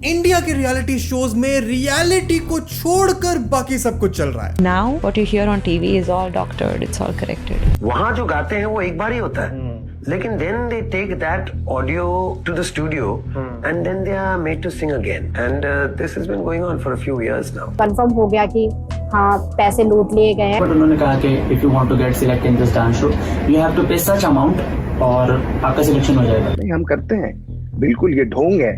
India के reality shows में reality को छोड़कर बाकी सब कुछ चल रहा है। Now what you hear on TV is all doctored, it's all corrected. वहाँ जो गाते हैं वो एक बार ही होता है, लेकिन then they take that audio to the studio and then they are made to sing again and this has been going on for a few years now. Confirm हो गया कि हाँ पैसे लूट लिए गए हैं। बट उन्होंने कहा कि if you want to get selected in this dance show, you have to pay such amount और आपका सिलेक्शन हो जाएगा। नहीं, हम करते हैं, बिल्कुल ये ढोंग है,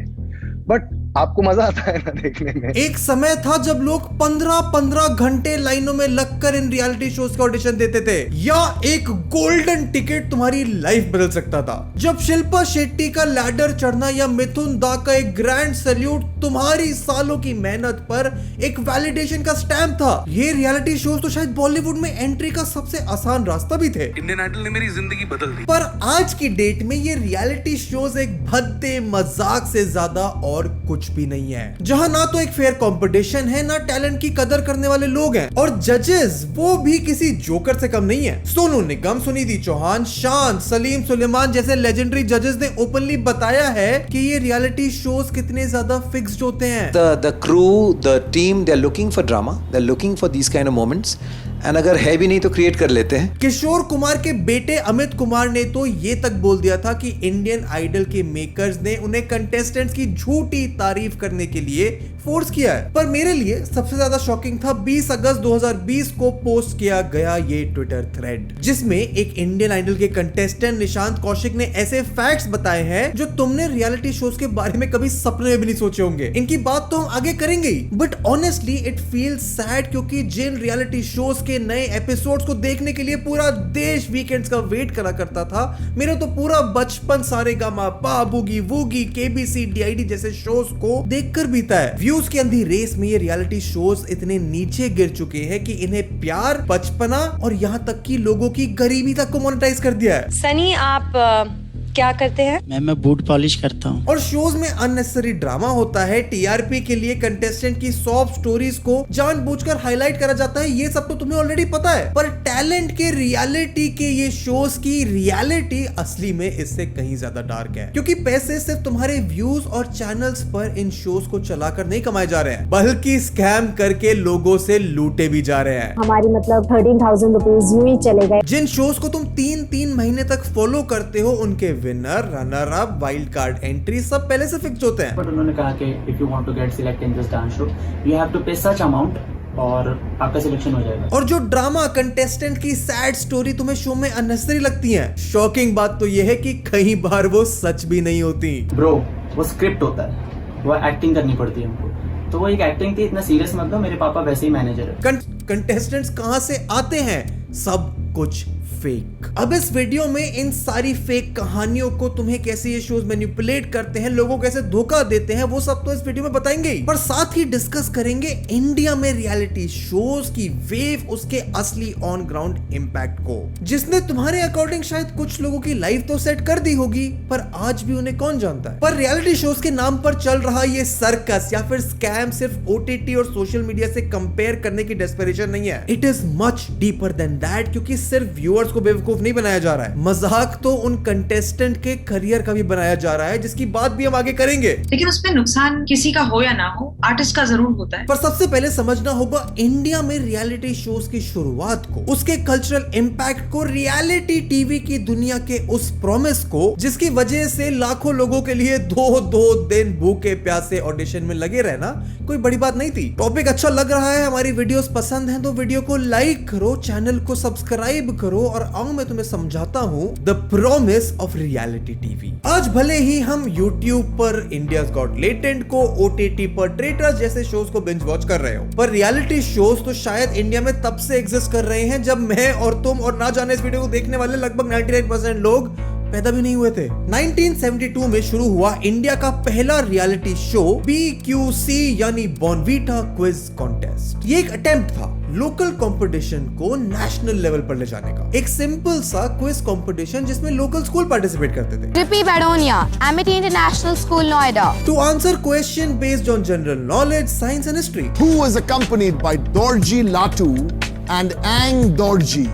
बट आपको मजा आता है ना देखने में। एक समय था जब लोग 15-15 घंटे लाइनों में लगकर इन रियलिटी शोज का ऑडिशन देते थे, या एक गोल्डन टिकट तुम्हारी लाइफ बदल सकता था। जब शिल्पा शेट्टी का लैडर चढ़ना या मिथुन दा का एक ग्रैंड सैल्यूट तुम्हारी सालों की मेहनत पर एक वैलिडेशन का स्टैम्प था। ये रियलिटी शोज तो शायद बॉलीवुड में एंट्री का सबसे आसान रास्ता भी थे। इंडियन आइडल ने मेरी जिंदगी बदल दी। पर आज की डेट में ये रियलिटी शोज एक भद्दे मजाक से ज्यादा और कुछ भी नहीं है, जहां ना तो एक फेयर कंपटीशन है, ना टैलेंट की कदर करने वाले लोग हैं, और जजेस वो भी किसी जोकर से कम नहीं है। सोनू निगम, सुनिधि चौहान, शान, सलीम सुलेमान जैसे लेजेंडरी जजेस ने ओपनली बताया है कि ये रियलिटी शोज कितने ज्यादा फिक्स्ड होते हैं। The crew, the team, they're looking for drama, they're looking for these kind of moments, and अगर है भी नहीं तो क्रिएट कर लेते हैं। किशोर कुमार के बेटे अमित कुमार ने तो ये तक बोल दिया था कि इंडियन आइडल के मेकर्स ने उन्हें कंटेस्टेंट्स की झूठी तारीफ करने के लिए फोर्स किया है। पर मेरे लिए सबसे ज्यादा शॉकिंग था 20 अगस्त 2020 को पोस्ट किया गया ये ट्विटर थ्रेड, जिसमें एक इंडियन आइडल के कंटेस्टेंट निशांत कौशिक ने ऐसे फैक्ट्स बताए हैं जो तुमने रियलिटी शोज के बारे में कभी सपने में भी नहीं सोचे होंगे। इनकी बात तो हम आगे करेंगे ही, but honestly it feels sad, क्योंकि जिन रियलिटी शोज के नए एपिसोड्स को देखने के लिए पूरा देश वीकेंड्स का वेट करा करता था, मेरा तो पूरा बचपन सारेगामा, पा, बूगी वूगी, केबीसी, डीआईडी जैसे शोज को देखकर बीता है। व्यूज की अंधी रेस में ये रियलिटी शोज इतने नीचे गिर चुके हैं कि इन्हें प्यार, बचपना और यहाँ तक कि लोगों की गरीबी तक को मोनेटाइज कर दिया है। सनी आप क्या करते हैं? मैं बूट पॉलिश करता हूँ। और शोज में अननेसेसरी ड्रामा होता है, टीआरपी के लिए कंटेस्टेंट की सॉफ्ट स्टोरीज को जानबूझकर हाईलाइट करा जाता है, ये सब तो तुम्हें ऑलरेडी पता है। पर टैलेंट के रियलिटी के ये शोज की रियलिटी असली में इससे कहीं ज्यादा डार्क है, क्योंकि पैसे सिर्फ तुम्हारे व्यूज और चैनल्स पर इन शोज को चलाकर नहीं कमाए जा रहे हैं, बल्कि स्कैम करके लोगों से लूटे भी जा रहे हैं। हमारी मतलब 13,000 रुपीज यूं ही चले गए। जिन शोज को तुम 3-3 महीने तक फॉलो करते हो, उनके winner, runner up, wild card entry सब पहले से फिक्स होते हैं। बट उन्होंने कहा कि if you want to get selected in this dance show, you have to pay such amount और आपका सिलेक्शन हो जाएगा। और जो ड्रामा, कंटेस्टेंट की सैड स्टोरी तुम्हें शो में अननेसेसरी लगती है, शॉकिंग बात तो यह है कि कई बार वो सच भी नहीं होती। ब्रो, वो स्क्रिप्ट होता है, वो एक्टिंग करनी पड़ती है हमको, तो वो एक एक्टिंग थी, इतना सीरियस मत लो, मेरे पापा वैसे ही मैनेजर है। कंटेस्टेंट्स कहां से आते हैं? सब कुछ फेक। अब इस वीडियो में इन सारी फेक कहानियों को तुम्हें कैसे ये शोज मैनिपुलेट करते हैं, लोगों को कैसे धोखा देते हैं, वो सब तो इस वीडियो में बताएंगे ही, पर साथ ही डिस्कस करेंगे इंडिया में रियलिटी शोज की वेव, उसके असली ऑन ग्राउंड इंपैक्ट को, जिसने तुम्हारे अकॉर्डिंग शायद कुछ लोगों की लाइफ तो सेट कर दी होगी, पर आज भी उन्हें कौन जानता है। पर रियलिटी शोज के नाम पर चल रहा ये सर्कस या फिर स्कैम सिर्फ ओटीटी और सोशल मीडिया से कंपेयर करने की डेस्परेशन नहीं है, it is much deeper than that, क्योंकि सिर्फ व्यूअर्स को बेवकूफ नहीं बनाया जा रहा है, मजाक तो उन कंटेस्टेंट के करियर का भी बनाया जा रहा है, जिसकी बात भी हम आगे करेंगे। लेकिन उसमें नुकसान किसी का हो या ना हो, आर्टिस्ट का जरूर होता है। पर सबसे पहले समझना होगा इंडिया में रियलिटी शोज की शुरुआत को, उसके कल्चरल इंपैक्ट को, रियलिटी टीवी की दुनिया के उस प्रॉमिस को, जिसकी वजह से लाखों लोगों के लिए 2-2 दिन भूखे प्यासे ऑडिशन में लगे रहना कोई बड़ी बात नहीं थी। टॉपिक अच्छा लग रहा है, हमारी वीडियोस पसंद हैं तो वीडियो को लाइक करो, चैनल को सब्सक्राइब करो, और आओ मैं तुम्हें समझाता हूँ the promise of reality TV. आज भले ही हम यूट्यूब पर इंडियाज गॉट लेटेंट को, ओटीटी पर ट्रेटर्स जैसे शोज को बिंज वॉच कर रहे हो, पर रियलिटी शोज तो शायद इंडिया में तब से एग्जिस्ट कर रहे हैं जब मैं और तुम और ना जाने इस वीडियो को देखने वाले लगभग 99% लोग पैदा भी नहीं हुए थे। 1972 में शुरू हुआ इंडिया का पहला रियलिटी शो BQC यानी बॉर्नवीटा क्विज कॉन्टेस्ट। ये एक अटेम्प्ट था लोकल कंपटीशन को नेशनल लेवल पर ले जाने का, एक सिंपल सा क्विज कंपटीशन जिसमें लोकल स्कूल पार्टिसिपेट करते थे। Rippy Badonia, Amity International School, Noida. To answer question based on general knowledge, science and history. Who was accompanied by Dorji Latu and Ang Dorji.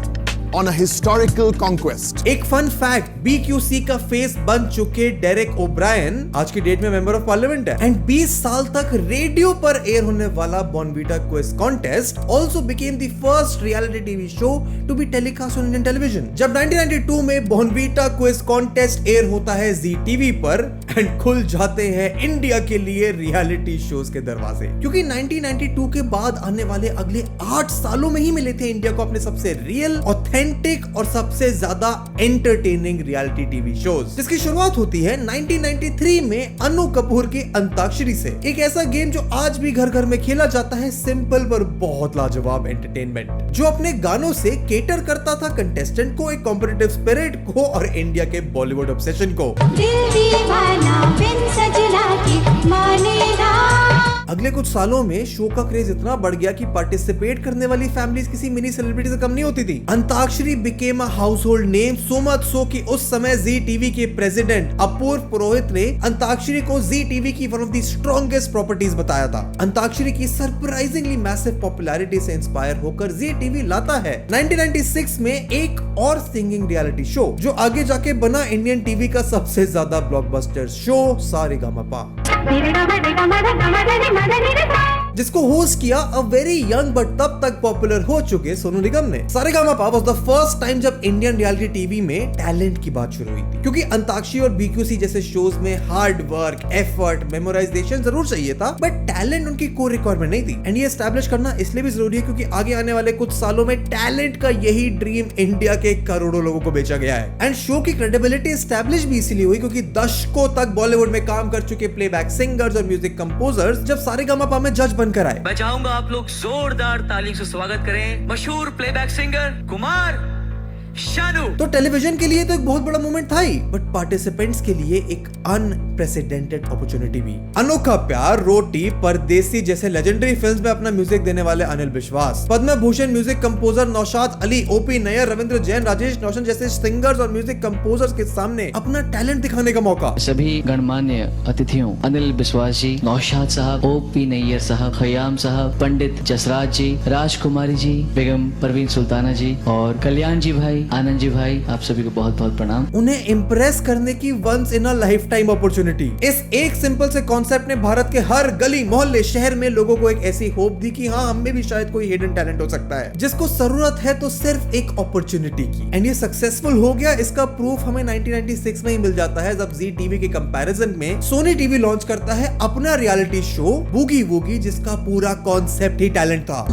on a historical conquest. एक fun fact, BQC का face बन चुके डेरेक ओब्रायन आज की date में member of parliament है and 20 साल तक रेडियो पर एयर होने वाला Bournvita quiz contest also became the first reality TV show to be telecast on Indian television. जब 1992 में बॉर्नवीटा क्विज कॉन्टेस्ट एयर होता है जी टीवी पर एंड खुल जाते हैं इंडिया के लिए रियलिटी शोज के दरवाजे, क्योंकि 1992 के बाद आने वाले अगले 8 सालों में ही मिले थे इंडिया को अपने सबसे रियल, ऑथेंटिक और सबसे ज्यादा एंटरटेनिंग रियलिटी टीवी शोज, जिसकी शुरुआत होती है 1993 में अनु कपूर की अंताक्षरी से। एक ऐसा गेम जो आज भी घर घर में खेला जाता है, सिंपल पर बहुत लाजवाब एंटरटेनमेंट, जो अपने गानों से केटर करता था कंटेस्टेंट को, एक कॉम्पिटिटिव स्पिरिट को और इंडिया के बॉलीवुड ऑब्सेशन को। दिल दीवाना बिन सजना की मानेगा। अगले कुछ सालों में शो का क्रेज इतना बढ़ गया कि पार्टिसिपेट करने वाली फैमिलीज किसी मिनी सेलिब्रिटी से कम नहीं होती थी। Antakshari became a household name, so much so कि उस समय जी टीवी के प्रेसिडेंट अपूर्व पुरोहित ने अंताक्षरी को जी टीवी की one of the strongest properties बताया था। अंताक्षरी की सरप्राइजिंगली मैसिव पॉपुलैरिटी से इंस्पायर होकर जी टीवी लाता है 1996 में एक और सिंगिंग रियलिटी शो, जो आगे जाके बना इंडियन टीवी का सबसे ज्यादा ब्लॉकबस्टर शो सारेगामापा, जिसको होस्ट किया अ वेरी यंग बट तब तक पॉपुलर हो चुके सोनू निगम ने। Sa Re Ga Ma Pa was the first time जब इंडियन रियलिटी टीवी में टैलेंट की बात शुरू हुई थी, क्योंकि अंताक्षरी और बीक्यूसी जैसे शोज में हार्ड वर्क, एफर्ट, मेमोराइजेशन जरूर चाहिए था, बट टैलेंट उनकी कोर रिक्वायरमेंट नहीं थी। एंड ये एस्टैब्लिश करना इसलिए भी जरूरी है क्योंकि आगे आने वाले कुछ सालों में टैलेंट का यही ड्रीम इंडिया के करोड़ों लोगों को बेचा गया है। एंड शो की क्रेडिबिलिटी एस्टैब्लिश भी इसीलिए हुई क्योंकि दशकों तक बॉलीवुड में काम कर चुके प्लेबैक सिंगर्स और म्यूजिक कंपोजर्स जब सारेगामापा में जज बनकर आए। मैं चाहूंगा आप लोग जोरदार ताली से स्वागत करें मशहूर प्लेबैक सिंगर कुमार शानू। तो टेलीविजन के लिए तो एक बहुत बड़ा मोमेंट था ही, बट पार्टिसिपेंट्स के लिए एक अनप्रेसिडेंटेड अपॉर्चुनिटी भी। अनोखा प्यार, रोटी, परदेसी जैसे लेजेंडरी फिल्म्स में अपना म्यूजिक देने वाले Anil Vishwas, Padma Bhushan music composer Naushad Ali, OP Nayyar, Ravindra Jain, Rajesh Roshan जैसे सिंगर्स और म्यूजिक कंपोजर्स के सामने अपना टैलेंट दिखाने का मौका। सभी गणमान्य अतिथियों, अनिल विश्वास जी, नौशाद साहब, ओपी नैयर साहब, खयाम साहब, पंडित जसराज जी, राजकुमारी जी, बेगम परवीन सुल्ताना जी और कल्याण जी भाई, आनंद जी भाई, आप सभी को बहुत बहुत प्रणाम। उन्हें इम्प्रेस करने की once in a life time opportunity. इस एक सिंपल से कॉन्सेप्ट ने भारत के हर गली मोहल्ले शहर में लोगों को एक ऐसी होप दी कि हाँ, हम में भी शायद कोई हिडन टैलेंट हो सकता है जिसको जरूरत है तो सिर्फ एक अपॉर्चुनिटी की। एंड ये सक्सेसफुल हो गया। इसका प्रूफ हमें 1996 में ही मिल जाता है जब जी टीवी के कंपैरिजन में सोनी टीवी लॉन्च करता है अपना रियलिटी शो बूगी वूगी, जिसका पूरा कॉन्सेप्ट ही टैलेंट था।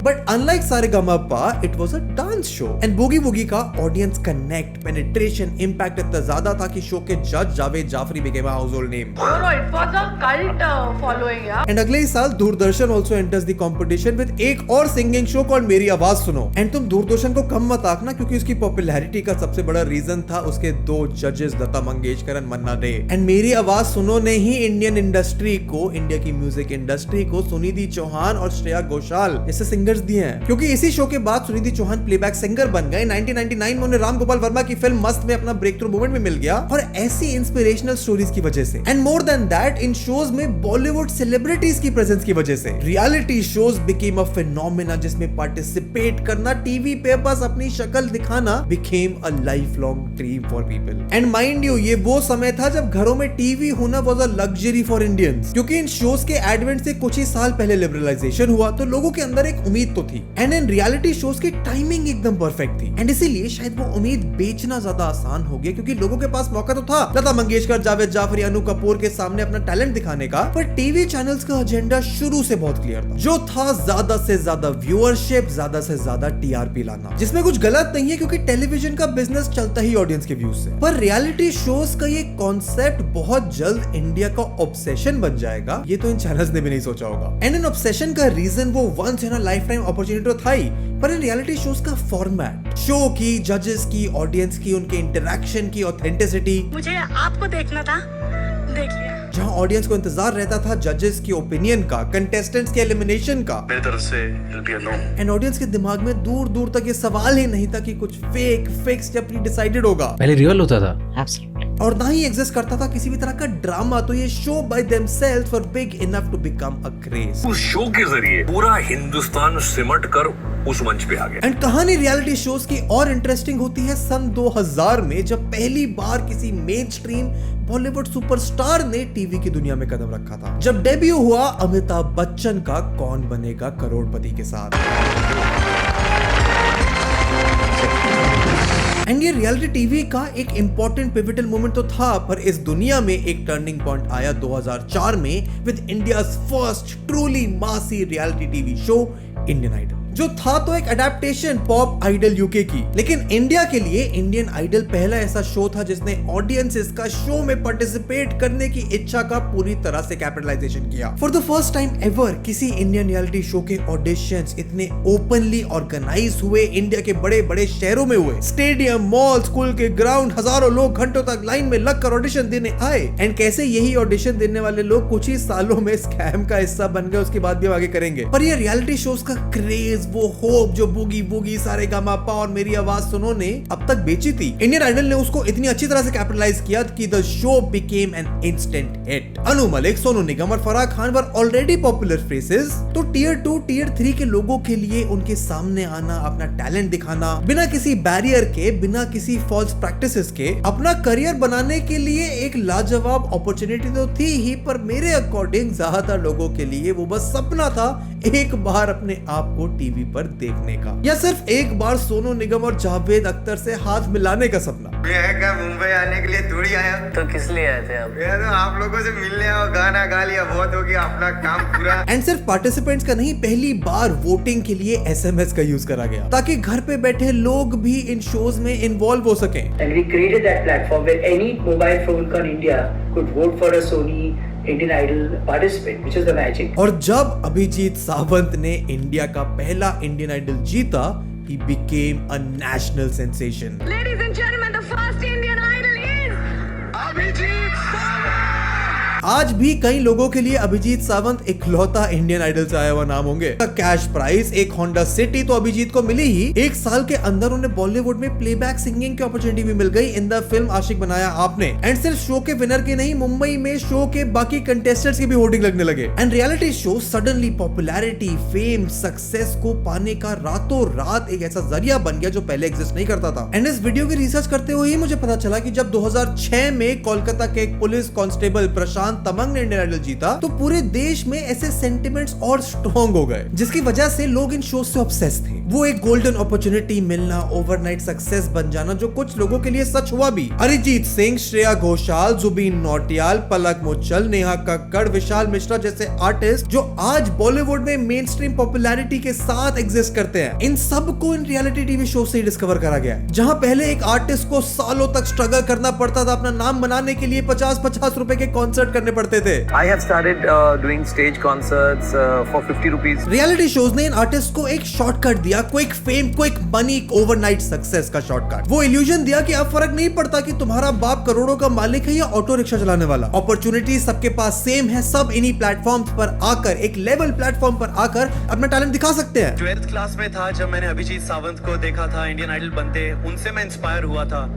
But unlike Sa Re Ga Ma Pa, it was a dance show and Boogie Woogie का ऑडियंस कनेक्ट, पेनिट्रेशन, इंपैक्ट इतना ज्यादा था कि शो के जज Javed Jaffrey became a household name. It was a cult following, yeah. And अगले ही साल Doordarshan also enters the competition with एक और सिंगिंग शो कॉल्ड मेरी आवाज सुनो। एंड तुम दूरदर्शन को कम मत आंकना क्योंकि उसकी पॉपुलैरिटी का सबसे बड़ा रीजन था उसके दो जजेस, लता मंगेशकर एंड मन्ना डे। एंड मेरी आवाज सुनो ने ही इंडियन इंडस्ट्री को, इंडिया की म्यूजिक इंडस्ट्री को सुनिधि चौहान और श्रेया घोषाल जैसे सिंगर्स दिए हैं, क्योंकि इसी शो के बाद सुनिधि चौहान प्लेबैक सिंगर बन गए। 1999 में उन्हें राम गोपाल वर्मा की फिल्म मस्त में अपना ब्रेक थ्रू मूवमेंट भी मिल गया और ऐसी इंस्पिरेशनल स्टोरीज की वजह से। And more than that, in shows में बॉलीवुड सेलिब्रिटीज की प्रेजेंस की वजह से reality shows became a phenomena, जिसमें पार्टिसिपेट करना, टीवी पे बस अपनी शक्ल दिखाना became a life long dream for people. And mind you, ये वो समय था जब घरों में टीवी होना was a luxury for Indians, क्योंकि इन शोज के एडवेंट से कुछ ही साल पहले लिबरलाइजेशन हुआ तो लोगों के अंदर एक उम्मीद तो थी। एंड इन रियलिटी शोज की टाइमिंग एकदम परफेक्ट थी एंड इसीलिए शायद वो उम्मीद बेचना ज्यादा आसान हो गया, क्योंकि लोगों के पास मौका तो था लता मंगेशकर, जावेद जाफरी, अनु कपूर के सामने अपना टैलेंट दिखाने का, पर टीवी चैनल्स का एजेंडा शुरू से बहुत क्लियर था, जो था ज्यादा से ज्यादा व्यूअरशिप, ज्यादा से ज्यादा टीआरपी लाना, जिसमें कुछ गलत नहीं है क्योंकि टेलीविजन का बिजनेस चलता ही ऑडियंस के व्यूज से। पर रियलिटी शोज का ये कॉन्सेप्ट बहुत जल्द इंडिया का ऑब्सेशन बन जाएगा, ये तो इन चैनल्स ने भी नहीं सोचा होगा। एंड इन ऑब्सेशन का रीजन वो once in a life time opportunity तो था ही, पर इन रियलिटी शोज का फॉर्मेट, शो की, जजेस की, ऑडियंस की, उनके इंटरेक्शन की ऑथेंटिसिटी, मुझे आपको देखना था, देख लिया। जहां ऑडियंस को इंतजार रहता था जजेस की ओपिनियन का, कंटेस्टेंट्स के एलिमिनेशन का, मेरी तरफ से it'll be a no। And audience के दिमाग में दूर दूर तक ये सवाल ही नहीं था कि कुछ फेक फिक्स या प्री डिसाइडेड होगा। पहले रियल होता था। Absolutely. और ना ही एग्जिस्ट करता था किसी भी तरह का ड्रामा। तो ये show by themselves were big enough to become a craze. उस शो के जरिए पूरा हिंदुस्तान सिमट कर उस मंच पे आ गया। एंड कहानी रियलिटी शोज की और इंटरेस्टिंग होती है सन 2000 में, जब पहली बार किसी मेन स्ट्रीम बॉलीवुड सुपरस्टार ने टीवी की दुनिया में कदम रखा था, जब डेब्यू हुआ अमिताभ बच्चन का कौन बनेगा करोड़पति के साथ। एंड ये रियलिटी टीवी का एक इंपॉर्टेंट पिवटल मोमेंट तो था, पर इस दुनिया में एक टर्निंग पॉइंट आया 2004 में with India's first truly massy reality TV show Indian Idol, जो था तो एक अडेप्टेशन पॉप आइडल यूके की, लेकिन इंडिया के लिए इंडियन आइडल पहला ऐसा शो था जिसने ऑडियंसेस का शो में पार्टिसिपेट करने की इच्छा का पूरी तरह से कैपिटलाइजेशन किया। For the first time ever किसी इंडियन रियलिटी शो के ऑडिशंस इतने ओपनली ऑर्गेनाइज हुए, इंडिया के बड़े बड़े शहरों में हुए। स्टेडियम, मॉल, स्कूल के ग्राउंड, हजारों लोग घंटों तक लाइन में लगकर ऑडिशन देने आए। एंड कैसे यही ऑडिशन देने वाले लोग कुछ ही सालों में स्कैम का हिस्सा बन गए, उसकी बात भी आगे करेंगे। पर ये रियलिटी शोज का क्रेज, वो होप जो बूगी बूगी, सारेगामापा और मेरी आवाज सुनो ने अब तक बेची थी, इंडियन आइडल ने उसको इतनी अच्छी तरह से कैपिटलाइज किया कि the show became an instant hit. Anu Malik, Sonu Nigam और Farah Khan were already popular faces, तो टियर 2, टियर 3 के लोगों के लिए उनके सामने आना, अपना टैलेंट दिखाना, बिना किसी बैरियर के, बिना किसी फॉल्स प्रैक्टिसेस के अपना करियर बनाने के लिए एक लाजवाब अपॉर्चुनिटी तो थी ही, पर मेरे अकॉर्डिंग ज्यादातर लोगों के लिए वो बस सपना था एक बार अपने आप को टीवी पर देखने का, या सिर्फ एक बार सोनू निगम और जावेद अख्तर से हाथ मिलाने का सपना। मुंबई आने के लिए थोड़ी आया, तो किस लिए आए थे आप? तो आप लोगों से मिलने और गाना गा लिया, बहुत हो गया, अपना काम पूरा। एंड सिर्फ पार्टिसिपेंट्स का नहीं, पहली बार वोटिंग के लिए SMS का यूज करा गया ताकि घर पे बैठे लोग भी इन शोज में इन्वॉल्व हो सकें। And we created that platform where any mobile phone in India could vote for a Sony Indian Idol participant, which is the magic. और जब अभिजीत सावंत ने इंडिया का पहला इंडियन आइडल जीता, he became a national sensation. Ladies and gentlemen, the first Indian Idol is Abhijeet Sawant. आज भी कई लोगों के लिए अभिजीत सावंत इकलौता इंडियन आइडल से आया हुआ नाम होंगे। कैश प्राइज, एक होंडा सिटी तो अभिजीत को मिली ही, एक साल के अंदर उन्हें बॉलीवुड में प्लेबैक सिंगिंग की अपॉर्चुनिटी भी मिल गई इन द फिल्म आशिक बनाया आपने। एंड सिर्फ शो के विनर के नहीं, मुंबई में शो के बाकी कंटेस्टेंट्स की भी होर्डिंग लगने लगे। And reality show suddenly popularity, fame, success को पाने का रातों रात एक ऐसा जरिया बन गया जो पहले एग्जिस्ट नहीं करता था। एंड इस वीडियो की रिसर्च करते हुए ही मुझे पता चला कि जब 2006 में कोलकाता के एक पुलिस कांस्टेबल प्रशांत तमंग ने इंडियन आइडल जीता, तो पूरे देश में ऐसे सेंटिमेंट्स और स्ट्रॉन्ग हो गए, जिसकी वजह से लोग इन शो से ऑब्सेस थे। वो एक गोल्डन अपॉर्चुनिटी मिलना, ओवरनाइट सक्सेस बन जाना, जो कुछ लोगों के लिए सच हुआ भी। अरिजीत सिंह, श्रेया घोषाल, जुबीन नौटियाल, पलक मुच्छल, नेहा कक्कड़, विशाल मिश्रा जैसे आर्टिस्ट जो आज बॉलीवुड में मेन स्ट्रीम पॉपुलैरिटी के साथ एग्जिस्ट करते हैं, इन सब को इन रियलिटी टीवी शो से डिस्कवर करा गया है। जहां पहले एक आर्टिस्ट को सालों तक स्ट्रगल करना पड़ता था, अपना नाम बनाने के लिए 50-50 रुपए के कॉन्सर्ट करने पड़ते थे। I have started doing stage concerts for 50 rupees. Reality shows ने इन आर्टिस्ट को एक शॉर्टकट दिया, quick fame, quick money, overnight success का शॉर्टकट। वो इल्यूजन दिया कि अब फर्क नहीं पड़ता कि तुम्हारा बाप करोड़ों का मालिक है या ऑटो रिक्शा चलाने वाला, अपॉर्चुनिटी सबके पास सेम है, सब इन्हीं प्लेटफॉर्म्स पर आकर, एक लेवल प्लेटफॉर्म पर आकर अपना टैलेंट दिखा सकते हैं। 12th क्लास में था जब मैंने अभिजीत सावंत को देखा था इंडियन आइडल बनते, उनसे मैं इंस्पायर हुआ था।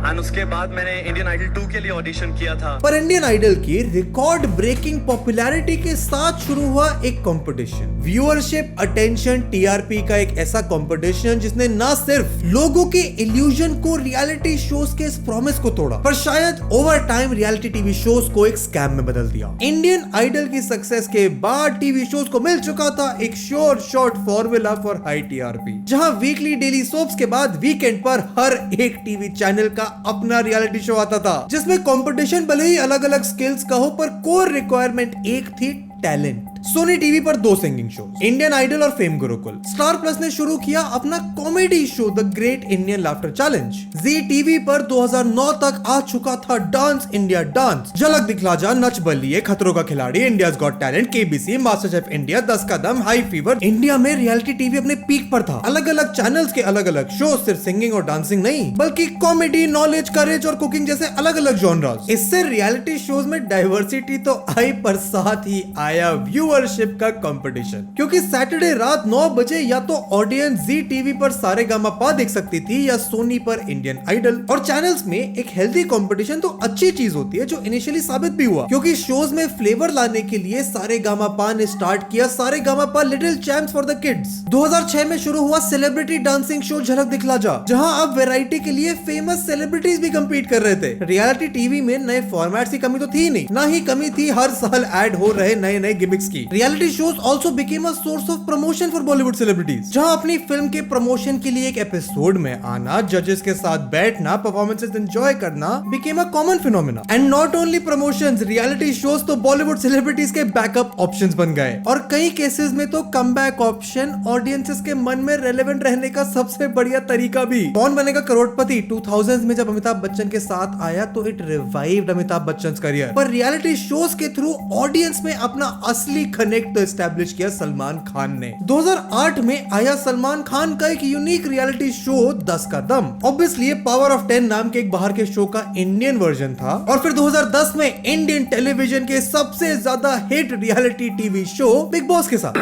और उसके बाद मैंने इंडियन आइडल 2 के लिए ऑडिशन किया था। पर इंडियन आइडल की रिकॉर्ड ब्रेकिंग पॉपुलैरिटी के साथ शुरू हुआ एक कंपटीशन, व्यूअरशिप, अटेंशन, टीआरपी का एक ऐसा कंपटीशन जिसने ना सिर्फ लोगों के इल्यूजन को, रियलिटी शोज के इस प्रॉमिस को तोड़ा, पर शायद over time reality TV shows को एक स्कैम में बदल दिया। इंडियन आइडल की सक्सेस के बाद टीवी शोज को मिल चुका था एक sure short formula for high TRP, जहां वीकली डेली सोप्स के बाद वीकेंड पर हर एक टीवी चैनल का अपना रियलिटी शो आता था, जिसमें कंपटीशन भले ही अलग अलग स्किल्स का हो, पर कोर रिक्वायरमेंट एक थी, टैलेंट। सोनी टीवी पर 2 सिंगिंग शो, इंडियन आइडल और फेम गुरुकुल। स्टार प्लस ने शुरू किया अपना comedy show the great Indian laughter challenge. Zee TV पर 2009 तक आ चुका था डांस इंडिया डांस, झलक दिखला जा, नच बलिए, खतरों का खिलाड़ी, India's got talent, KBC, master chef India, 10 कदम, हाई फीवर। इंडिया में रियलिटी टीवी अपने पीक पर था। अलग अलग चैनल्स के अलग अलग शो, सिर्फ सिंगिंग और डांसिंग नहीं, बल्कि कॉमेडी, नॉलेज, करेज और कुकिंग जैसे अलग अलग जॉनरास। इससे रियलिटी शोज में डाइवर्सिटी तो आई, पर साथ ही आया व्यूअर व्यूअरशिप का कंपटीशन, क्योंकि सैटरडे रात 9 बजे या तो ऑडियंस जी टीवी पर सारेगामापा देख सकती थी या सोनी पर इंडियन आइडल। और चैनल्स में एक हेल्दी कंपटीशन तो अच्छी चीज होती है, जो इनिशियली साबित भी हुआ, क्योंकि शोज में फ्लेवर लाने के लिए सारेगामापा ने स्टार्ट किया Sa Re Ga Ma Pa little champs for the kids. 2006 में शुरू हुआ सेलिब्रिटी डांसिंग शो झलक दिखला जा, जहां अब वैरायटी के लिए फेमस सेलिब्रिटीज भी कम्पीट कर रहे थे। रियलिटी टीवी में नए फॉर्मेट्स की कमी तो थी नहीं, ना ही कमी थी हर साल ऐड हो रहे नए नए गिमिक्स की। Reality shows also became a source of promotion for Bollywood celebrities, जहां अपनी फिल्म के प्रमोशन के लिए एक एपिसोड में आना, जजेस के साथ बैठना, परफॉर्मेंसेस एंजॉय करना became a common phenomena. And not only promotions, reality shows तो बॉलीवुड सेलिब्रिटीज के बैकअप ऑप्शंस बन गए, और कई केसेस में तो कमबैक ऑप्शन ऑडियंसेस के मन में रेलेवेंट रहने का सबसे बढ़िया तरीका भी। कौन बनेगा करोड़पति 2000s में जब अमिताभ बच्चन के साथ आया तो it revived Amitabh Bachchan career, पर रियलिटी शोज के थ्रू ऑडियंस में अपना असली कनेक्ट तो एस्टैब्लिश किया सलमान खान ने। 2008 में आया सलमान खान का एक यूनिक रियलिटी शो 10 का दम, ऑब्वियसली पावर ऑफ 10 नाम के एक बाहर के शो का इंडियन वर्जन था। और फिर 2010 में इंडियन टेलीविजन के सबसे ज्यादा hit reality TV show big boss के साथ,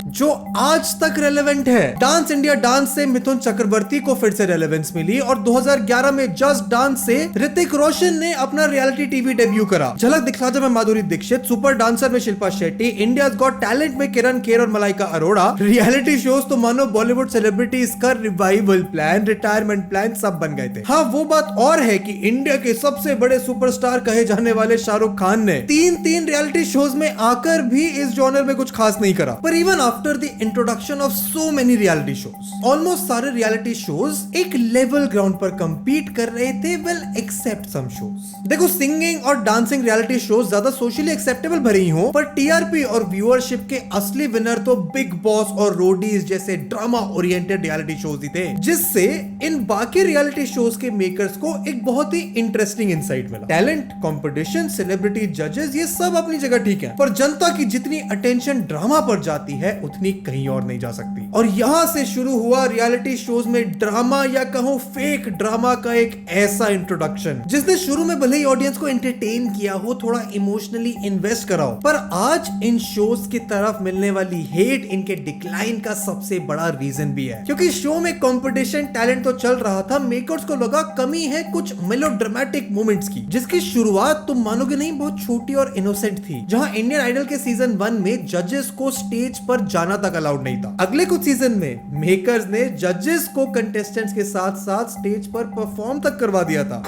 जो आज तक रेलेवेंट है। डांस इंडिया डांस से मिथुन चक्रवर्ती को फिर से रेलेवेंस मिली, और 2011 में जस्ट डांस से ऋतिक रोशन ने अपना रियलिटी टीवी डेब्यू करा। झलक दिखला जा में माधुरी दीक्षित, सुपर डांसर में Shilpa Shetty, India's got talent में किरण खेर और मलाइका अरोड़ा। रियलिटी शोज तो मानो बॉलीवुड सेलिब्रिटीज का रिवाइवल प्लान, रिटायरमेंट प्लान सब बन गए थे। हाँ, वो बात और है कि इंडिया के सबसे बड़े सुपरस्टार कहे जाने वाले शाहरुख खान ने तीन रियलिटी शोज में आकर भी इस जॉनर में कुछ खास नहीं करा। पर even after the introduction of so many reality shows, almost सारे रियलिटी शोज एक लेवल ग्राउंड पर कंपीट कर रहे थे, वेल एक्सेप्ट सम शोज। देखो, सिंगिंग और डांसिंग रियलिटी शोज ज्यादा सोशली एक्सेप्टेबल भरी हो, पर टीआरपी और व्यूअरशिप के असली विनर तो बिग बॉस और रोडीज जैसे ड्रामा ओरिएंटेड रियलिटी शोज ही थे, जिससे इन बाकी रियलिटी शोज के मेकर्स को एक बहुत ही इंटरेस्टिंग इंसाइट मिला। टैलेंट, कंपटीशन, सेलिब्रिटी, जजेस, ये सब अपनी जगह ठीक है, पर जनता की जितनी अटेंशन ड्रामा पर जाती है उतनी कहीं और नहीं जा सकती। और यहां से शुरू हुआ रियलिटी शोज में ड्रामा, या कहूं फेक ड्रामा का एक ऐसा इंट्रोडक्शन, जिसने शुरू में भले ही ऑडियंस को एंटरटेन किया हो, थोड़ा इमोशनली इन्वेस्ट कराओ, पर आज इन शोज की तरफ मिलने वाली हेट इनके डिक्लाइन का सबसे बड़ा रीजन भी है। क्योंकि शो में कंपटीशन, टैलेंट तो चल रहा था, मेकर्स को लगा कमी है कुछ मेलोड्रामेटिक मोमेंट्स की, जिसकी शुरुआत तुम मानोगे नहीं बहुत छोटी और इनोसेंट थी। जहां इंडियन आइडल के सीजन 1 में जजेस को स्टेज पर जाना तक अलाउड नहीं था, अगले कुछ सीजन में मेकर्स ने जजेस को कंटेस्टेंट्स के साथ साथ स्टेज पर परफॉर्म तक करवा दिया था।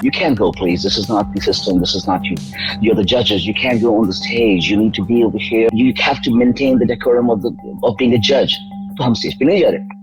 You can't go, please. This is not the system. This is not you. You're the judges. You can't go on the stage. You need to be over here. You have to maintain the decorum of being a judge. तो हम stage पे नहीं जा रहे।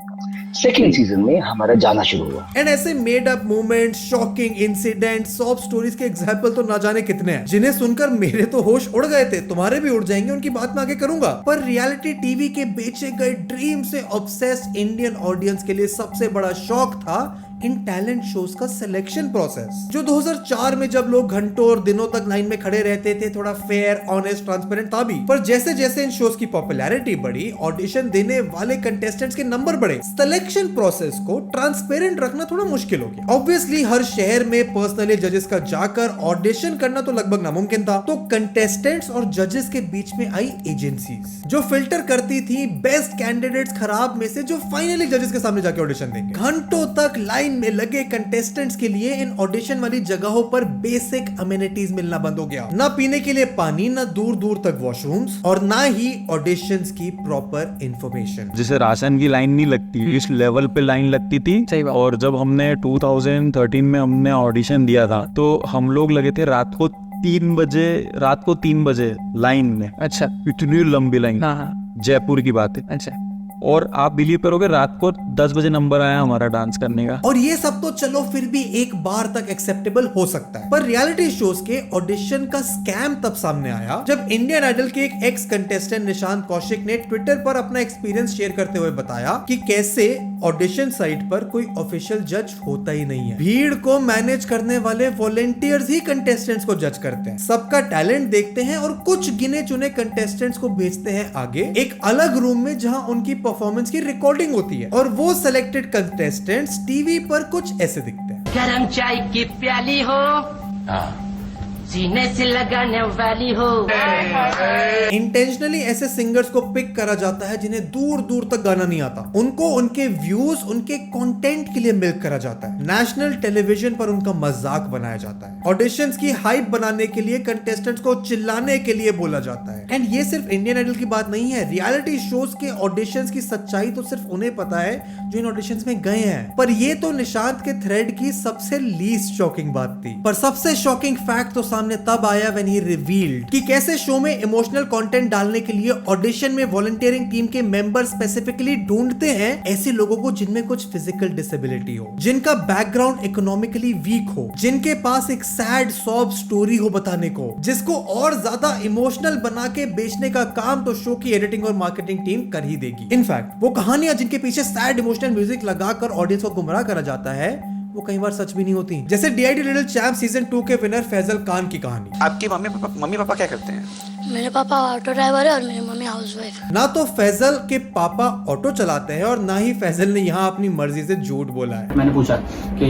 Second season में हमारा जाना शुरू हुआ। एंड ऐसे made up movement, shocking incident, soft stories के एग्जाम्पल तो ना जाने कितने हैं, जिन्हें सुनकर मेरे तो होश उड़ गए थे, तुम्हारे भी उड़ जाएंगे, उनकी बात मैं आगे करूंगा। पर रियलिटी टीवी के बेचे गए ड्रीम से ऑब्सेस्ड इंडियन ऑडियंस के लिए सबसे बड़ा शौक था इन टैलेंट शोज का सिलेक्शन प्रोसेस, जो 2004 में जब लोग घंटों और दिनों तक लाइन में खड़े रहते थे, थोड़ा फेयर, ऑनेस्ट, ट्रांसपेरेंट था भी। पर जैसे जैसे इन शोज की पॉपुलैरिटी बढ़ी, ऑडिशन देने वाले कंटेस्टेंट्स के नंबर बढ़े, सिलेक्शन प्रोसेस को ट्रांसपेरेंट रखना थोड़ा मुश्किल हो गया। ऑब्वियसली हर शहर में पर्सनली जजेस का जाकर ऑडिशन करना तो लगभग नामुमकिन था, तो कंटेस्टेंट्स और जजेस के बीच में आई एजेंसीज, जो फिल्टर करती थी बेस्ट कैंडिडेट्स खराब में से, जो फाइनली जजेस के सामने जाके ऑडिशन देंगे। घंटों तक लाइन में लगे कंटेस्टेंट्स के लिए इन ऑडिशन वाली जगहों पर बेसिक अमेनिटीज मिलना बंद हो गया, ना पीने के लिए पानी, ना दूर दूर तक वॉशरूम्स, और ना ही ऑडिशंस की प्रॉपर इंफॉर्मेशन। जैसे राशन की लाइन नहीं लगती, इस लेवल पे लाइन लगती थी। और जब हमने 2013 में हमने ऑडिशन दिया था, तो हम लोग लगे थे रात को 3 बजे लाइन में। अच्छा, इतनी लंबी लाइन। जयपुर की बात है। अच्छा, और आप बिलीव करोगे रात को 10 बजे नंबर आया हमारा डांस करने का। और ये सब तो चलो फिर भी एक बार तक एक्सेप्टेबल हो सकता है, पर रियलिटी शोज के ऑडिशन का स्कैम तब सामने आया जब इंडियन आइडल के एक एक्स कंटेस्टेंट निशांत कौशिक ने ट्विटर पर अपना एक्सपीरियंस शेयर करते हुए बताया कि कैसे ऑडिशन साइट पर कोई ऑफिशियल जज होता ही नहीं है। भीड़ को मैनेज करने वाले वॉलेंटियर्स ही कंटेस्टेंट्स को जज करते हैं, सबका टैलेंट देखते हैं और कुछ गिने चुने कंटेस्टेंट्स को भेजते हैं आगे एक अलग रूम में, जहां उनकी परफॉर्मेंस की रिकॉर्डिंग होती है, और वो सिलेक्टेड कंटेस्टेंट्स टीवी पर कुछ ऐसे दिखते हैं। गरम चाय की प्याली हो, सीने से लगाने वाली हो। इंटेंशनली ऐसे सिंगर्स को पिक करा जाता है जिन्हें दूर दूर तक गाना नहीं आता, उनको उनके व्यूज, उनके कंटेंट के लिए मिल्क करा जाता है, नेशनल टेलीविजन पर उनका मजाक बनाया जाता है, ऑडिशंस की हाइप बनाने के लिए कंटेस्टेंट्स को चिल्लाने के लिए बोला जाता है। एंड ये सिर्फ इंडियन आइडल की बात नहीं है, रियलिटी शोज के ऑडिशंस की सच्चाई तो सिर्फ उन्हें पता है जो इन ऑडिशंस में गए हैं। पर ये तो निशांत के थ्रेड की सबसे लीस्ट शॉकिंग बात थी। पर सबसे शॉकिंग फैक्ट तो सामने तब आया व्हेन ही रिवील्ड कि कैसे शो में इमोशनल कंटेंट डालने के लिए ऑडिशन में वॉलंटियरिंग टीम के मेंबर स्पेसिफिकली ढूंढते हैं ऐसे लोगों को जिनमें कुछ फिजिकल डिसेबिलिटी हो, जिनका बैकग्राउंड इकोनॉमिकली वीक हो, जिनके पास एक सैड सॉब स्टोरी हो बताने को, जिसको और ज्यादा इमोशनल बना के बेचने का काम तो शो की एडिटिंग और मार्केटिंग टीम कर ही देगी। इनफैक्ट वो कहानियां जिनके पीछे सैड इमोशनल म्यूजिक लगाकर ऑडियंस को गुमराह करा जाता है, वो कई बार सच भी नहीं होती। जैसे DID लिटिल चैंप सीजन 2 के विनर फैजल खान की कहानी। आपके मम्मी पापा क्या करते हैं? मेरे पापा ऑटो ड्राइवर है और मेरी मम्मी हाउसवाइफ। ना तो फैजल के पापा ऑटो चलाते हैं और ना ही फैजल ने यहाँ अपनी मर्जी से झूठ बोला है। मैंने पूछा कि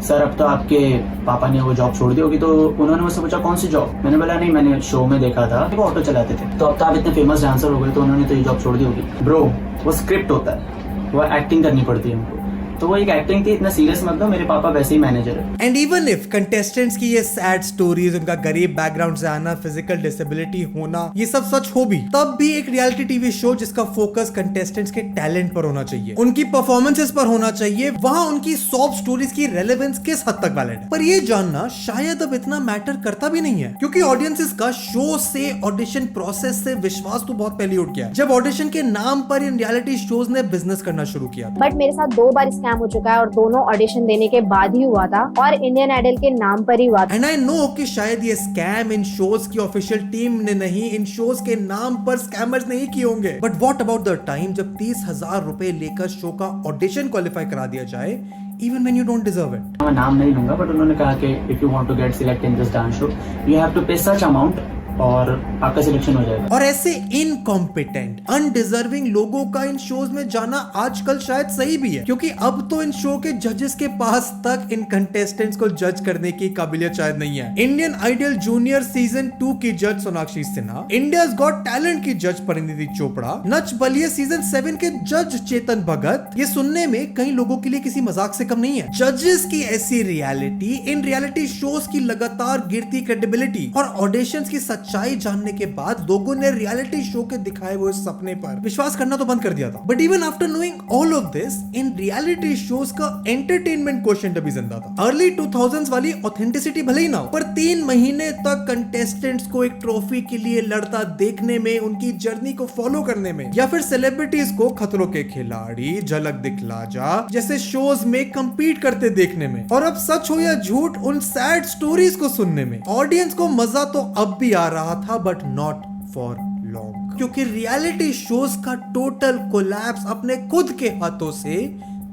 सर अब तो आपके पापा ने वो जॉब छोड़ दी होगी, तो उन्होंने मुझसे पूछा कौन सी जॉब? मैंने बोला नहीं, मैंने शो में देखा था वो ऑटो चलाते थे। तो अब तो आप इतने फेमस डांसर हो गए तो उन्होंने तो ये जॉब छोड़ दी होगी। ब्रो वो स्क्रिप्ट होता है, वो एक्टिंग करनी पड़ती है हमको, तो वो एक एक्टिंग थी, इतना सीरियस मत लो, मेरे पापा वैसे ही मैनेजर है। एंड इवन इफ कंटेस्टेंट्स की ये सैड स्टोरीज, उनका गरीब बैकग्राउंड से आना, फिजिकल डिसेबिलिटी होना, ये सब सच हो भी, तब भी एक रियलिटी टीवी शो जिसका फोकस कंटेस्टेंट्स के टैलेंट पर होना चाहिए, उनकी परफॉर्मेंसेस पर होना चाहिए, वहां उनकी सॉफ्ट स्टोरीज की रेलेवेंस किस हद तक वैलिड है। पर ये जानना शायद अब इतना मैटर करता भी नहीं है, क्योंकि ऑडियंसेस का शो से, ऑडिशन प्रोसेस से विश्वास तो बहुत पहले उठ गया जब ऑडिशन के नाम पर इन रियलिटी शोज ने बिजनेस करना शुरू किया। बट मेरे साथ 2 बार स्कैम हो चुका है और दोनों ऑडिशन देने के बाद ही हुआ था और इंडियन आइडल के नाम पर ही हुआ था। एंड आई नो कि शायद ये स्कैम इन शोज की ऑफिशियल टीम ने नहीं, इन शोज के नाम पर स्कैमर्स नहीं किए होंगे। But what about the time जब 30,000 रुपए लेकर शो का ऑडिशन क्वालिफाई करा दिया जाए, even when you don't deserve it। मैं नाम नहीं लूंगा, बट उन्होंने कहा कि if you want to get selected in this dance show, you have to pay such amount और आपका सिलेक्शन हो जाएगा। और ऐसे इनकॉम्पिटेंट, अनडिजर्विंग लोगों का इन शोज में जाना आजकल शायद सही भी है, क्योंकि अब तो इन शो के जजेस के पास तक इन कंटेस्टेंट्स को जज करने की काबिलियत शायद नहीं है। इंडियन आइडल जूनियर सीजन 2 की जज Sonakshi Sinha, India's got talent की जज परिणीति चोपड़ा, नच बलिए सीजन 7 के जज चेतन भगत, ये सुनने में कई लोगों के लिए किसी मजाक से कम नहीं है। जजेस की ऐसी रियलिटी, इन रियलिटी शोज की लगातार गिरती क्रेडिबिलिटी और ऑडिशंस की सच्चाई जानने के बाद लोगों ने रियलिटी शो के दिखाए हुए सपने पर विश्वास करना तो बंद कर दिया था। But even after knowing all of this, in reality shows का एंटरटेनमेंट क्वोशिएंट अभी जिंदा था। अर्ली 2000s वाली ऑथेंटिसिटी भले ही ना हो, पर 3 महीने तक कंटेस्टेंट्स को एक ट्रॉफी के लिए लड़ता देखने में, उनकी जर्नी को फॉलो करने में, या फिर सेलिब्रिटीज को खतरों के खिलाड़ी, झलक दिखला जा जैसे शोज में कंपीट करते देखने में, और अब सच हो या झूठ उन सैड स्टोरीज को सुनने में, ऑडियंस को मजा तो अब भी आ रहा था, बट नॉट फॉर लॉन्ग, क्योंकि रियलिटी शोज का टोटल कोलैप्स अपने खुद के हाथों से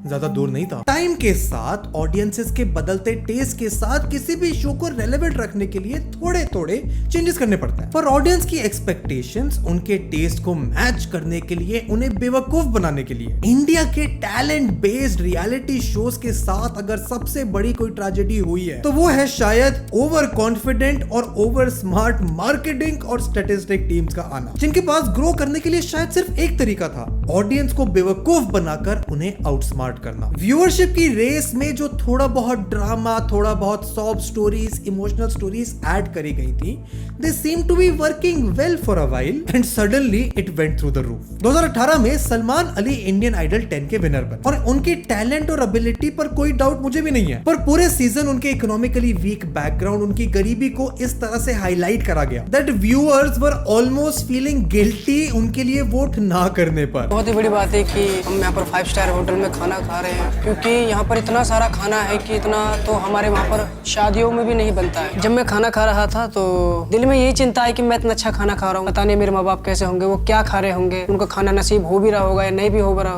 ज्यादा दूर नहीं था। टाइम के साथ, ऑडियंसेस के बदलते टेस्ट के साथ किसी भी शो को रेलेवेंट रखने के लिए थोड़े थोड़े चेंजेस करने पड़ते हैं। पर ऑडियंस की एक्सपेक्टेशंस उनके टेस्ट को मैच करने के लिए, उन्हें बेवकूफ बनाने के लिए, इंडिया के टैलेंट बेस्ड रियलिटी शोज के साथ अगर सबसे बड़ी कोई ट्रेजेडी हुई है तो वो है शायद ओवर कॉन्फिडेंट और ओवर स्मार्ट मार्केटिंग और स्टैटिस्टिक टीम्स का आना, जिनके पास ग्रो करने के लिए शायद सिर्फ एक तरीका था, ऑडियंस को बेवकूफ बनाकर उन्हें आउटस्मार्ट करना। व्यूअरशिप की रेस में जो थोड़ा बहुत ड्रामा, थोड़ा बहुत soft stories, emotional stories add करी गई थी, they seem to be working well for a while and suddenly it went through the roof. 2018 में सलमान अली इंडियन आइडल 10 के विनर बने और उनके टैलेंट और एबिलिटी पर कोई डाउट मुझे भी नहीं है, पर पूरे सीजन उनके इकोनॉमिकली वीक बैकग्राउंड, उनकी गरीबी को इस तरह से हाईलाइट करा गया that viewers were almost feeling guilty उनके लिए वोट ना करने पर। बहुत ही बड़ी बात है कि हम यहाँ पर 5 स्टार होटल में खाना खा रहे हैं, क्योंकि यहाँ पर इतना सारा खाना है कि इतना तो हमारे वहाँ पर शादियों में भी नहीं बनता है। जब मैं खाना खा रहा था तो दिल में यही चिंता है कि मैं इतना अच्छा खाना खा रहा हूँ, पता नहीं मेरे माँ बाप कैसे होंगे, वो क्या खा रहे होंगे, उनको खाना नसीब हो भी रहा होगा या नहीं भी हो रहा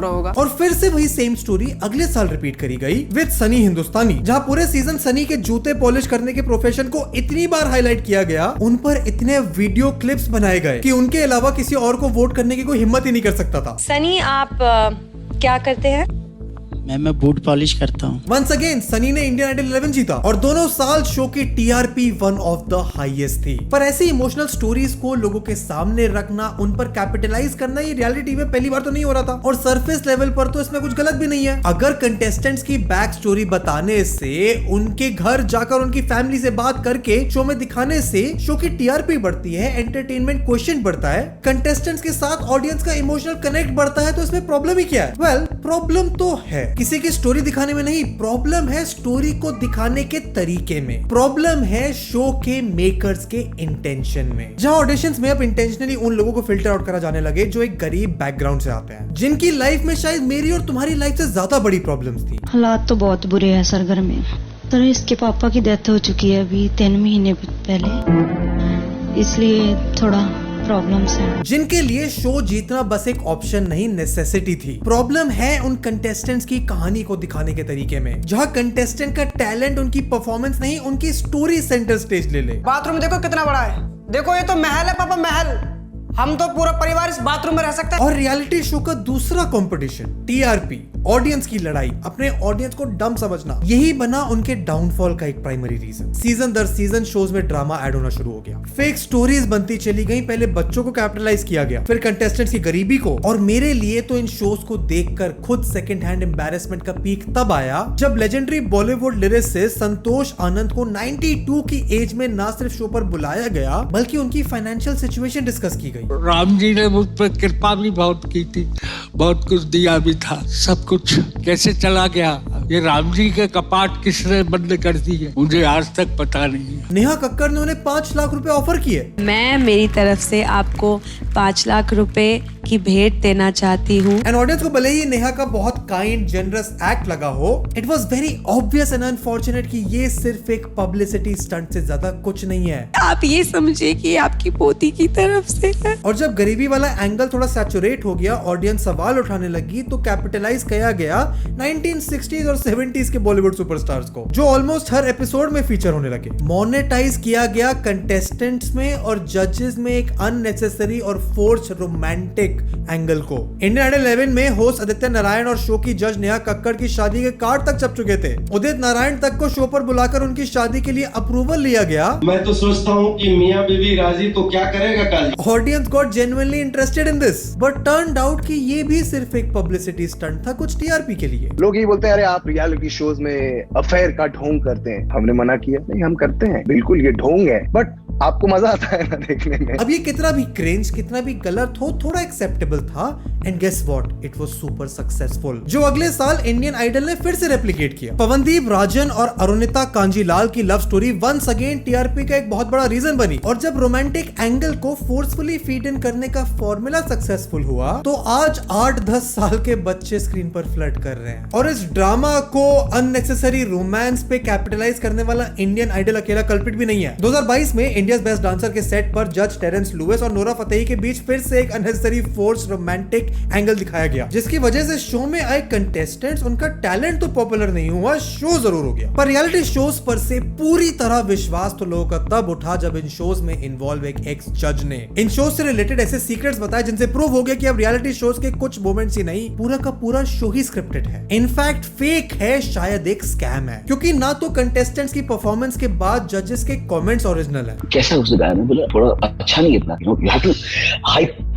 होगा। और फिर से वही सेम स्टोरी अगले साल रिपीट करी गई विद सनी हिंदुस्तानी, जहाँ पूरे सीजन सनी के जूते पॉलिश करने के प्रोफेशन को इतनी बार हाईलाइट किया गया, उन पर इतने वीडियो क्लिप्स बनाए गए कि उनके अलावा किसी और को वोट करने की कोई हिम्मत ही नहीं कर सकता था। सनी, आप क्या करते हैं? मैं बूट पॉलिश करता हूँ। वंस अगेन सनी ने इंडियन आइडल 11 जीता और दोनों साल शो की TRP one of the highest थी। पर ऐसी इमोशनल स्टोरीज को लोगों के सामने रखना, उन पर कैपिटलाइज करना, ये रियलिटी में पहली बार तो नहीं हो रहा था और सरफेस लेवल पर तो इसमें कुछ गलत भी नहीं है। अगर कंटेस्टेंट्स की बैक स्टोरी बताने से, उनके घर जाकर उनकी फैमिली से बात करके शो में दिखाने से शो की टीआरपी बढ़ती है, एंटरटेनमेंट क्वेश्चन बढ़ता है, कंटेस्टेंट्स के साथ ऑडियंस का इमोशनल कनेक्ट बढ़ता है, तो इसमें प्रॉब्लम ही क्या है? वेल, प्रॉब्लम तो है किसी की स्टोरी दिखाने में नहीं, प्रॉब्लम है स्टोरी को दिखाने के तरीके में, प्रॉब्लम है शो के मेकर्स के इंटेंशन में। जहां ऑडिशंस में अब इंटेंशनली उन लोगों को फिल्टर आउट करा जाने लगे जो एक गरीब बैकग्राउंड से आते हैं, जिनकी लाइफ में शायद मेरी और तुम्हारी लाइफ से ज्यादा बड़ी प्रॉब्लम्स थी। हालात तो बहुत बुरे हैं सर घर में। तो इसके पापा की डेथ हो चुकी है अभी 3 महीने पहले, इसलिए थोड़ा प्रॉब्लम्स हैं। जिनके लिए शो जीतना बस एक ऑप्शन नहीं, नेसेसिटी थी। प्रॉब्लम है उन कंटेस्टेंट्स की कहानी को दिखाने के तरीके में, जहां कंटेस्टेंट का टैलेंट उनकी परफॉर्मेंस नहीं, उनकी स्टोरी सेंटर स्टेज ले ले। बाथरूम देखो कितना बड़ा है, देखो ये तो महल है पापा, महल। हम तो पूरा परिवार इस बाथरूम में रह सकते हैं। और रियलिटी शो का दूसरा कंपटीशन टीआरपी, ऑडियंस की लड़ाई, अपने ऑडियंस को डम समझना, यही बना उनके डाउनफॉल का एक प्राइमरी रीजन। सीजन दर सीजन शोज में ड्रामा ऐड होना शुरू हो गया, फेक स्टोरीज बनती चली गई, पहले बच्चों को कैपिटलाइज किया गया, फिर कंटेस्टेंट्स की गरीबी को। और मेरे लिए तो इन शोज को देखकर खुद सेकंड हैंड एम्बैरेसमेंट का पीक तब आया जब लेजेंडरी बॉलीवुड लिरिसिस्ट संतोष आनंद को 92 की एज में ना सिर्फ शो पर बुलाया गया बल्कि उनकी फाइनेंशियल सिचुएशन डिस्कस की गई। राम जी ने मुझ पर कृपा भी बहुत की थी, बहुत कुछ दिया भी था, सब कुछ कैसे चला गया, ये राम जी के कपाट किसने बंद कर दी है, मुझे आज तक पता नहीं है। नेहा कक्कड़ ने उन्हें 5 लाख रुपए ऑफर किए। मैं मेरी तरफ से आपको 5 लाख रुपए की भेंट देना चाहती हूँ। एंड ऑडियंस को भले ही नेहा का बहुत काइंड जेनरस एक्ट लगा हो, it was very obvious and unfortunate कि ये सिर्फ एक पब्लिसिटी स्टंट से ज्यादा कुछ नहीं है। आप ये समझिए कि आपकी पोती की तरफ से है। और जब गरीबी वाला एंगल थोड़ा सैचुरेट हो गया, ऑडियंस सवाल उठाने लगी, तो कैपिटलाइज किया गया 1960s और 70s के बॉलीवुड सुपरस्टार्स को, जो ऑलमोस्ट हर एपिसोड में फीचर होने लगे। मोनेटाइज किया गया कंटेस्टेंट्स में और जजेस में एक अननेसेसरी और फोर्स रोमांटिक एंगल को। इंडियन आइडल 11 में होस्ट आदित्य नारायण और शो की जज नेहा कक्कड़ की शादी के कार्ड तक छप चुके थे। उदित नारायण तक को शो पर बुलाकर उनकी शादी के लिए अप्रूवल लिया गया। मैं तो सोचता हूँ कि मियाँ बीवी राजी तो क्या करेगा काजी। Audience got genuinely interested in this, but turned out कि ये भी सिर्फ एक पब्लिसिटी स्टंट था, कुछ टीआरपी के लिए। लोग ये बोलते हैं अरे आप रियलिटी शोज में अफेयर का ढोंग करते हैं। हमने मना किया नहीं, हम करते हैं, बिल्कुल ये ढोंग है, बट आपको मजा आता है ना देखने में। अब ये कितना भी क्रिंज, कितना भी गलत हो, थोड़ा एक्सेप्टेबल था। And guess what, it was super successful, जो अगले साल इंडियन आइडल ने फिर से रेप्लिकेट किया। पवनदीप राजन और अरुणिता कांजीलाल की love story once again TRP का एक बहुत बड़ा रीजन बनी। और जब रोमांटिक एंगल को फोर्सफुली फीड इन करने का फॉर्मूला सक्सेसफुल हुआ, तो आज 8-10 साल के बच्चे स्क्रीन पर फ्लर्ट कर रहे हैं। और इस ड्रामा को अननेसेसरी रोमांस पे कैपिटलाइज करने वाला इंडियन आइडल अकेला कल्प्रिट भी नहीं है। 2022 में इंडियाज बेस्ट डांसर के सेट पर जज टेरेंस लुइस और नोरा फतेही के बीच फिर से एक अननेसेसरी फोर्स रोमांटिक एंगल दिखाया गया, जिसकी वजह से शो में आए कंटेस्टेंट्स, उनका टैलेंट तो पॉपुलर नहीं हुआ, शो जरूर हो गया। पर रियलिटी शोज पर से पूरी तरह विश्वास तो लोगों का तब उठा जब इन शोज में इन्वॉल्व एक एक्स जज ने इन शोज से रिलेटेड ऐसे सीक्रेट्स बताए जिनसे प्रूव हो गया कि अब रियलिटी शोज के कुछ मोमेंट्स ही नहीं, पूरा का पूरा शो ही स्क्रिप्टेड है। इनफैक्ट फेक है, शायद एक स्कैम है, क्योंकि ना तो कंटेस्टेंट्स की परफॉर्मेंस के बाद जजेस के कमेंट्स ओरिजिनल है। कैसा उसने गाया, मैं बोला थोड़ा अच्छा नहीं है इतना, you have to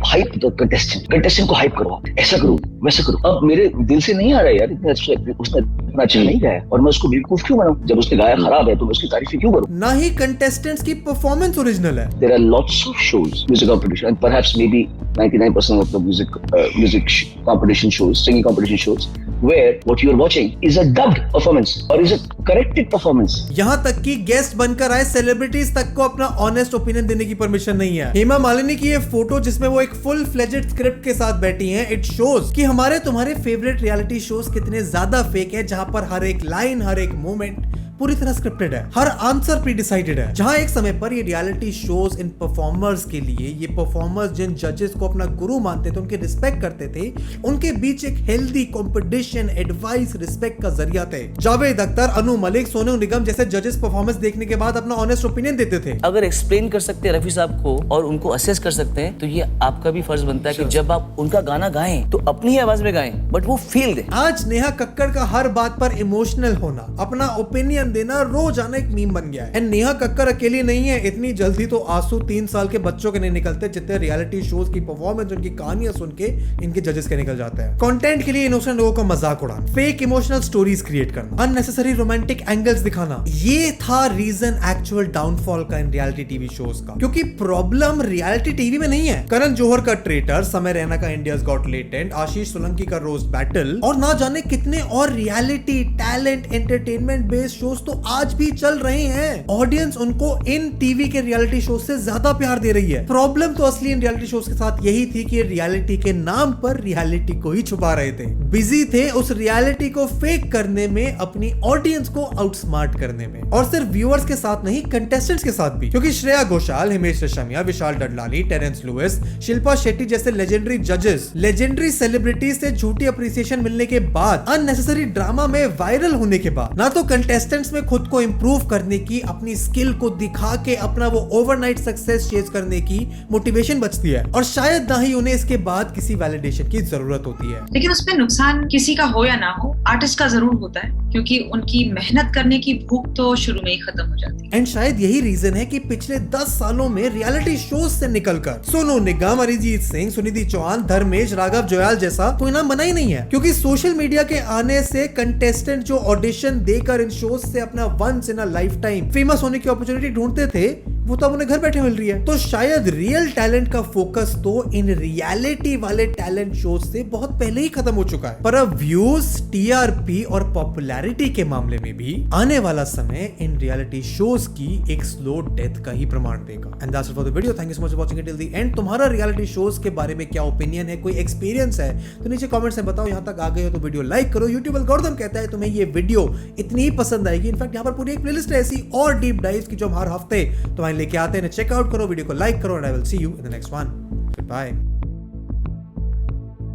hype the contestant को हाइप करो, ऐसा करो वैसा करो। अब मेरे दिल से नहीं आ रहा है यार, उसने इतना अच्छा नहीं गाया और मैं उसको बेवकूफ क्यों बनाऊं? जब उसने गाया खराब है तो मैं उसकी तारीफ क्यों करूं? ना ही कंटेस्टेंट्स की परफॉर्मेंस ओरिजिनल है। There are lots of shows, music competition, and perhaps maybe 99% of the music competition shows, singing competition shows, where what you are watching is a dubbed performance or is a corrected performance. यहाँ तक कि guest बनकर आए celebrities तक को अपना honest opinion देने की परमिशन नहीं है। हेमा मालिनी की ये फोटो जिसमें वो एक फुल फ्लेजेड स्क्रिप्ट के साथ बैठी हैं, इट शोज कि हमारे तुम्हारे फेवरेट रियलिटी शोज कितने ज्यादा फेक है, जहां पर हर एक लाइन, हर एक मोमेंट पूरी तरह स्क्रिप्टेड है, हर आंसर प्री डिसाइडेड है। जहां एक समय पर ये रियलिटी शोज इन परफॉर्मर्स के लिए, ये परफॉर्मर्स जिन जजेस को अपना गुरु मानते थे, उनके रिस्पेक्ट करते थे, उनके बीच एक हेल्दी कंपटीशन, एडवाइस, रिस्पेक्ट का जरिया थे। जावेद अख्तर, अनु मलिक, सोनू निगम जैसे जजेस परफॉर्मेंस देखने के बाद अपना ऑनेस्ट ओपिनियन देते थे। अगर एक्सप्लेन कर सकते हैं रफी साहब को और उनको असेस कर सकते हैं, तो ये आपका भी फर्ज बनता है कि जब आप उनका गाना गाएं तो अपनी ही आवाज में गाएं, बट वो फील दे। आज नेहा कक्कड़ का हर बात पर इमोशनल होना, अपना ओपिनियन देना रोजाना एक मीम बन गया है। एंड नेहा कक्कड़ अकेली नहीं है, इतनी जल्दी तो आंसू 3 साल के बच्चों के नहीं निकलते जितने रियलिटी शोज की परफॉर्मेंस, उनकी कहानियां सुन के इनके जजेस के निकल जाते हैं। कंटेंट के लिए इनोसेंट लोगों का मजाक उड़ाना, फेक इमोशनल स्टोरीज क्रिएट करना, अननेसेसरी रोमांटिक एंगल्स दिखाना, ये था रीजन एक्चुअल डाउनफॉल का इन रियलिटी टीवी शोज का। क्योंकि प्रॉब्लम रियलिटी टीवी में नहीं है। करण जौहर का ट्रेटर, समय रैना का इंडियाज गॉट लेटेंट, आशीष सोलंकी का रोस्ट बैटल और ना जाने कितने और reality, talent, entertainment based shows तो आज भी चल रहे हैं। ऑडियंस उनको इन टीवी के रियलिटी शोज से ज्यादा प्यार दे रही है। प्रॉब्लम तो असली इन रियलिटी शोज के साथ यही थी कि रियलिटी के नाम पर रियलिटी को ही छुपा रहे थे, बिजी थे उस रियलिटी को फेक करने में, अपनी ऑडियंस को आउटस्मार्ट करने में। और सिर्फ व्यूअर्स के साथ नहीं, कंटेस्टेंट्स के साथ भी। क्योंकि श्रेया घोषाल, हिमेश रेशमिया, विशाल डडलानी, टेरेंस लुइस, शिल्पा शेट्टी जैसे लेजेंडरी जजेस, लेजेंडरी सेलिब्रिटीज से झूठी अप्रिसिएशन मिलने के बाद, अननेसेसरी ड्रामा में वायरल होने के बाद, ना तो कंटेस्टेंट्स में खुद को इंप्रूव करने की, अपनी स्किल को दिखा के अपना वो ओवरनाइट सक्सेस चेज करने की मोटिवेशन बचती है, और शायद ना ही उन्हें इसके बाद किसी वैलिडेशन की जरूरत होती है। लेकिन उसमें नुकसान किसी का हो या ना हो, आर्टिस्ट का जरूर होता है, क्योंकि उनकी मेहनत करने की भूख तो शुरू में ही खत्म हो जाती है। एंड शायद यही रीजन है कि पिछले 10 सालों में रियलिटी शोज से निकलकर सोनू निगम, अरिजीत सिंह, सुनिधि चौहान, धर्मेश, राघव जुयाल जैसा कोई नाम बना ही नहीं है। क्योंकि सोशल मीडिया के आने से कंटेस्टेंट जो ऑडिशन देकर इन शोज से अपना once in a life time famous होने की अपॉर्चुनिटी ढूंढते थे, वो तो अब उन्हें घर बैठे मिल रही है। तो शायद रियल टैलेंट का फोकस तो इन रियलिटी वाले टैलेंट शोज से बहुत पहले ही खत्म हो चुका है। पर अब व्यूज, टीआरपी और पॉपुलैरिटी के मामले में भी आने वाला समय इन रियलिटी शोज की एक स्लो डेथ का ही प्रमाण देगा। And that's it for the video. Thank you so much for watching it till the end. तुम्हारा रियलिटी शोज के बारे में क्या ओपिनियन है, कोई एक्सपीरियंस है तो नीचे कमेंट्स में बताओ। यहाँ तक आ गए हो तो वीडियो लाइक करो। यूट्यूब एल्गोरिथम कहता है तुम्हें ये वीडियो इतनी ही पसंद आएगी। इनफैक्ट यहाँ पर पूरी एक प्लेलिस्ट है ऐसी और डीप डाइव्स की जो हम हर हफ्ते तुम्हारे लेके आते हैं। चेक आउट करो, वीडियो को लाइक करो, and I will see you in the next one. Bye.